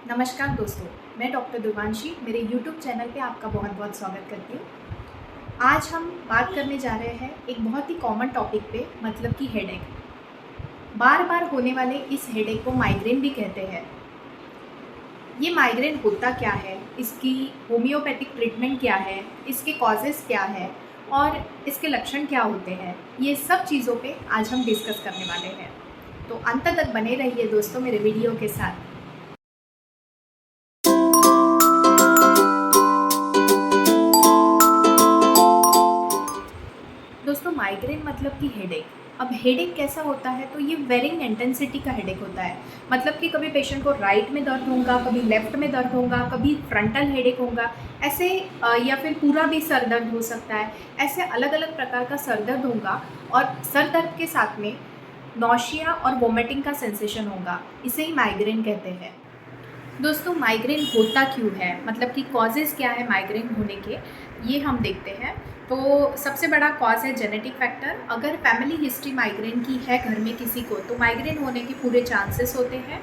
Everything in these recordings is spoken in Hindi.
नमस्कार दोस्तों, मैं डॉक्टर दुर्वांशी मेरे YouTube चैनल पे आपका बहुत बहुत स्वागत करती हूँ। आज हम बात करने जा रहे हैं एक बहुत ही कॉमन टॉपिक पे, मतलब कि हेडेक। बार बार होने वाले इस हेडेक को माइग्रेन भी कहते हैं। ये माइग्रेन होता क्या है, इसकी होम्योपैथिक ट्रीटमेंट क्या है, इसके कॉजेज़ क्या है और इसके लक्षण क्या होते हैं, ये सब चीज़ों पे आज हम डिस्कस करने वाले हैं। तो अंत तक बने रहिए दोस्तों मेरे वीडियो के साथ। दोस्तों, माइग्रेन मतलब कि हेडेक। अब हेडेक कैसा होता है, तो ये वेरिंग इंटेंसिटी का हेडेक होता है। मतलब कि कभी पेशेंट को राइट में दर्द होगा, कभी लेफ्ट में दर्द होगा, कभी फ्रंटल हेडेक होगा, ऐसे या फिर पूरा भी सर दर्द हो सकता है। ऐसे अलग अलग प्रकार का सर दर्द होगा और सर दर्द के साथ में नौशिया और वोमिटिंग का सेंसेशन होगा। इसे ही माइग्रेन कहते हैं। दोस्तों, माइग्रेन होता क्यों है, मतलब कि कॉजेज़ क्या है माइग्रेन होने के, ये हम देखते हैं। तो सबसे बड़ा कॉज है जेनेटिक फैक्टर। अगर फैमिली हिस्ट्री माइग्रेन की है घर में किसी को, तो माइग्रेन होने के पूरे चांसेस होते हैं।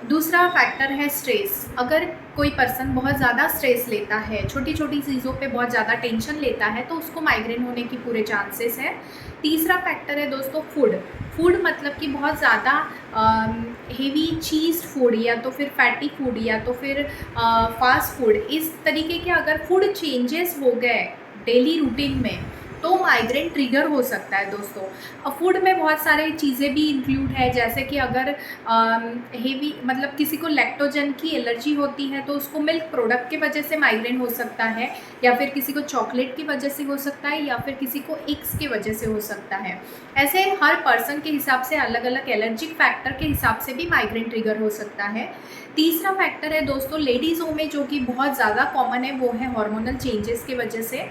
दूसरा फैक्टर है स्ट्रेस। अगर कोई पर्सन बहुत ज़्यादा स्ट्रेस लेता है, छोटी छोटी चीज़ों पे बहुत ज़्यादा टेंशन लेता है, तो उसको माइग्रेन होने की पूरे चांसेस है। तीसरा फैक्टर है दोस्तों फूड। फूड मतलब कि बहुत ज़्यादा हेवी चीज़ फूड, या तो फिर फैटी फूड, या तो फिर फास्ट फूड, इस तरीके के अगर फूड चेंजेस हो गए डेली रूटीन में, तो माइग्रेन ट्रिगर हो सकता है दोस्तों। फूड में बहुत सारे चीज़ें भी इंक्लूड है, जैसे कि अगर हेवी मतलब किसी को लैक्टोजन की एलर्जी होती है, तो उसको मिल्क प्रोडक्ट की वजह से माइग्रेन हो सकता है, या फिर किसी को चॉकलेट की वजह से हो सकता है, या फिर किसी को एग्स की वजह से हो सकता है। ऐसे हर पर्सन के हिसाब से अलग अलग एलर्जिक फैक्टर के हिसाब से भी माइग्रेन ट्रिगर हो सकता है। तीसरा फैक्टर है दोस्तों लेडीज़ों में, जो कि बहुत ज़्यादा कॉमन है, वो है हार्मोनल चेंजेस की वजह से।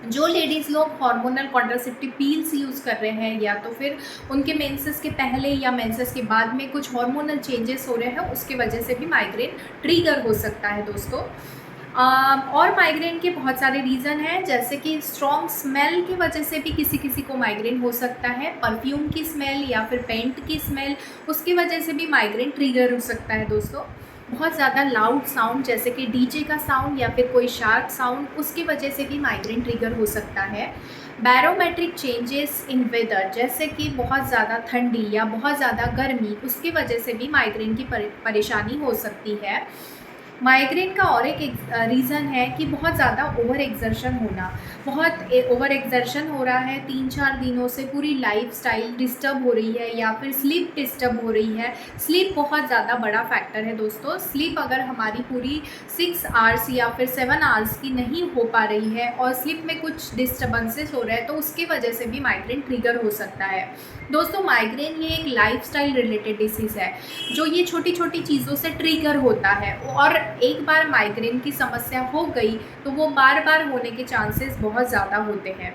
जो लेडीज़ लोग हार्मोनल कॉन्ट्रासेप्टिव पील्स यूज़ कर रहे हैं, या तो फिर उनके मेंसेस के पहले या मेंसेस के बाद में कुछ हार्मोनल चेंजेस हो रहे हैं, उसकी वजह से भी माइग्रेन ट्रिगर हो सकता है दोस्तों। और माइग्रेन के बहुत सारे रीज़न हैं, जैसे कि स्ट्रॉन्ग स्मेल की वजह से भी किसी किसी को माइग्रेन हो सकता है। परफ्यूम की स्मेल या फिर पेंट की स्मेल, उसकी वजह से भी माइग्रेन ट्रिगर हो सकता है दोस्तों। बहुत ज़्यादा लाउड साउंड, जैसे कि डीजे का साउंड या फिर कोई शार्प साउंड, उसकी वजह से भी माइग्रेन ट्रिगर हो सकता है। बैरोमेट्रिक चेंजेस इन वेदर, जैसे कि बहुत ज़्यादा ठंडी या बहुत ज़्यादा गर्मी, उसकी वजह से भी माइग्रेन की परेशानी हो सकती है। माइग्रेन का और एक रीज़न है कि बहुत ज़्यादा ओवर एक्सर्शन होना। बहुत ओवर एक्सर्शन हो रहा है 3-4 दिनों से, पूरी लाइफस्टाइल डिस्टर्ब हो रही है, या फिर स्लीप डिस्टर्ब हो रही है। स्लीप बहुत ज़्यादा बड़ा फैक्टर है दोस्तों। स्लीप अगर हमारी पूरी 6 आवर्स या फिर 7 आवर्स की नहीं हो पा रही है, और स्लीप में कुछ डिस्टर्बेंसेस हो रहे हैं, तो उसकी वजह से भी माइग्रेन ट्रिगर हो सकता है दोस्तों। माइग्रेन ये एक लाइफस्टाइल रिलेटेड डिसीज़ है, जो ये छोटी छोटी चीज़ों से ट्रिगर होता है, और एक बार माइग्रेन की समस्या हो गई तो वो बार बार होने के चांसेस बहुत ज़्यादा होते हैं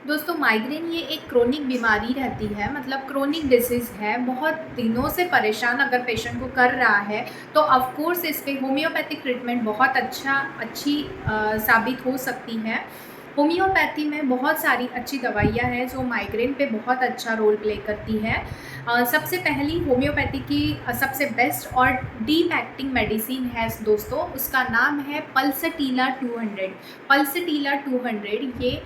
दोस्तों। माइग्रेन ये एक क्रोनिक बीमारी रहती है, मतलब क्रोनिक डिसीज़ है। बहुत दिनों से परेशान अगर पेशेंट को कर रहा है, तो ऑफ कोर्स इस पे होम्योपैथिक ट्रीटमेंट बहुत अच्छी साबित हो सकती है। होम्योपैथी में बहुत सारी अच्छी दवाइयाँ हैं जो माइग्रेन पे बहुत अच्छा रोल प्ले करती है। सबसे पहली होम्योपैथी की सबसे बेस्ट और डीप एक्टिंग मेडिसिन है दोस्तों, उसका नाम है पल्सटीला 200। पल्सटीला 200 ये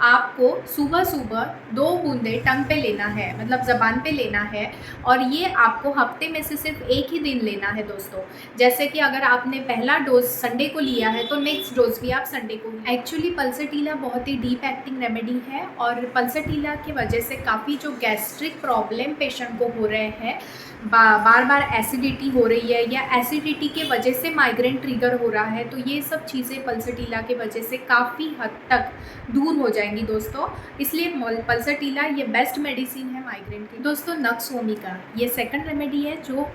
आपको सुबह सुबह 2 बूंदे टंग पे लेना है, मतलब ज़बान पे लेना है, और ये आपको हफ्ते में से सिर्फ एक ही दिन लेना है दोस्तों। जैसे कि अगर आपने पहला डोज संडे को लिया है, तो नेक्स्ट डोज भी आप संडे को। एक्चुअली पल्सटीला बहुत ही डीप एक्टिंग रेमेडी है, और पल्सटीला की वजह से काफ़ी जो गैस्ट्रिक प्रॉब्लम पेशेंट को हो रहे हैं, बार बार एसिडिटी हो रही है, या एसिडिटी के वजह से माइग्रेन ट्रिगर हो रहा है, तो ये सब चीज़ें पल्सटीला के वजह से काफ़ी हद तक दूर हो जाएंगी दोस्तों। इसलिए पल्सटीला ये बेस्ट मेडिसिन है माइग्रेन की दोस्तों। नक्स वोमिका ये सेकंड रेमेडी है, जो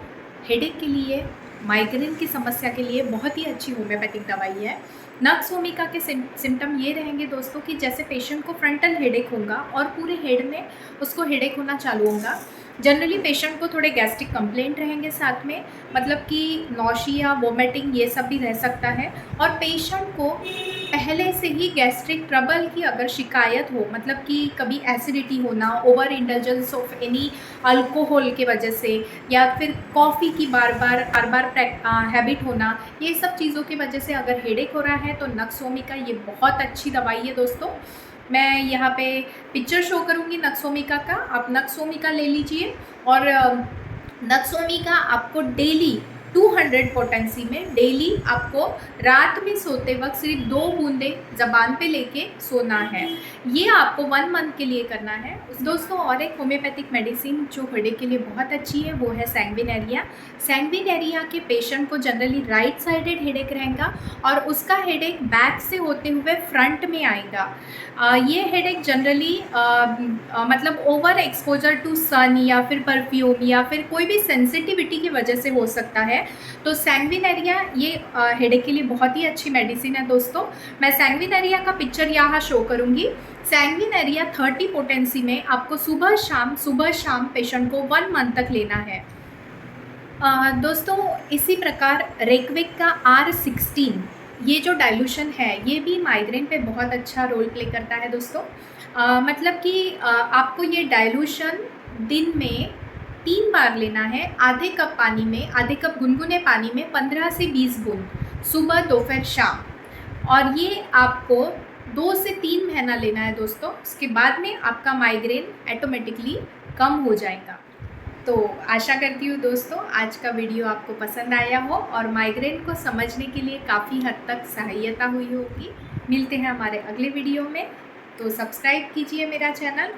हेडेक के लिए, माइग्रेन की समस्या के लिए बहुत ही अच्छी होम्योपैथिक दवाई है। नक्स वोमिका के सिम्टम ये रहेंगे दोस्तों कि जैसे पेशेंट को फ्रंटल हेडेक होगा और पूरे हेड में उसको हेडेक होना चालू होगा, जनरली पेशेंट को थोड़े गैस्ट्रिक कंप्लेंट रहेंगे साथ में, मतलब कि नौशिया, वोमिटिंग ये सब भी रह सकता है। और पेशेंट को पहले से ही गैस्ट्रिक ट्रबल की अगर शिकायत हो, मतलब कि कभी एसिडिटी होना, over indulgence of any alcohol के वजह से, या फिर कॉफ़ी की बार बार हैबिट होना, ये सब चीज़ों की वजह से अगर हेडेक हो रहा है तो नक्सोमिका ये बहुत अच्छी दवाई है दोस्तों। मैं यहाँ पे पिक्चर शो करूँगी नक्सोमिका का, आप नक्सोमिका ले लीजिए। और नक्सोमिका आपको डेली 200 पोटेंसी में डेली आपको रात में सोते वक्त सिर्फ 2 बूंदे ज़बान पे लेके सोना है। ये आपको 1 मंथ के लिए करना है दोस्तों। और एक होम्योपैथिक मेडिसिन जो हेडेक के लिए बहुत अच्छी है वो है सैंग्विनेरिया। सैंग्विनेरिया के पेशेंट को जनरली राइट साइडेड हेडेक रहेगा और उसका हेडेक बैक से होते हुए फ्रंट में आएगा। ये हेडेक जनरली मतलब ओवर एक्सपोजर टू सन या फिर परफ्यूम या फिर कोई भी सेंसिटिविटी की वजह से हो सकता है। तो सैंग्विनेरिया ये हेडेक के लिए बहुत ही अच्छी मेडिसिन है दोस्तों। मैं सैंग्विनेरिया का पिक्चर यहाँ शो करूँगी। सैंग्विनेरिया 30 पोटेंसी में आपको सुबह शाम पेशेंट को 1 मंथ तक लेना है। दोस्तों इसी प्रकार रेक्विक का R16 ये जो डाइल्यूशन है ये भी माइग्रेन पे बहुत अच्छा रोल प्ले करता है दोस्तों। मतलब कि आपको ये डाइल्यूशन दिन में 3 बार लेना है, आधे कप पानी में, आधे कप गुनगुने पानी में 15 से 20 बूंद, सुबह दोपहर शाम। और ये आपको 2 से 3 महीना लेना है दोस्तों। उसके बाद में आपका माइग्रेन ऑटोमेटिकली कम हो जाएगा। तो आशा करती हूँ दोस्तों आज का वीडियो आपको पसंद आया हो और माइग्रेन को समझने के लिए काफ़ी हद तक सहायता हुई होगी। मिलते हैं हमारे अगले वीडियो में, तो सब्सक्राइब कीजिए मेरा चैनल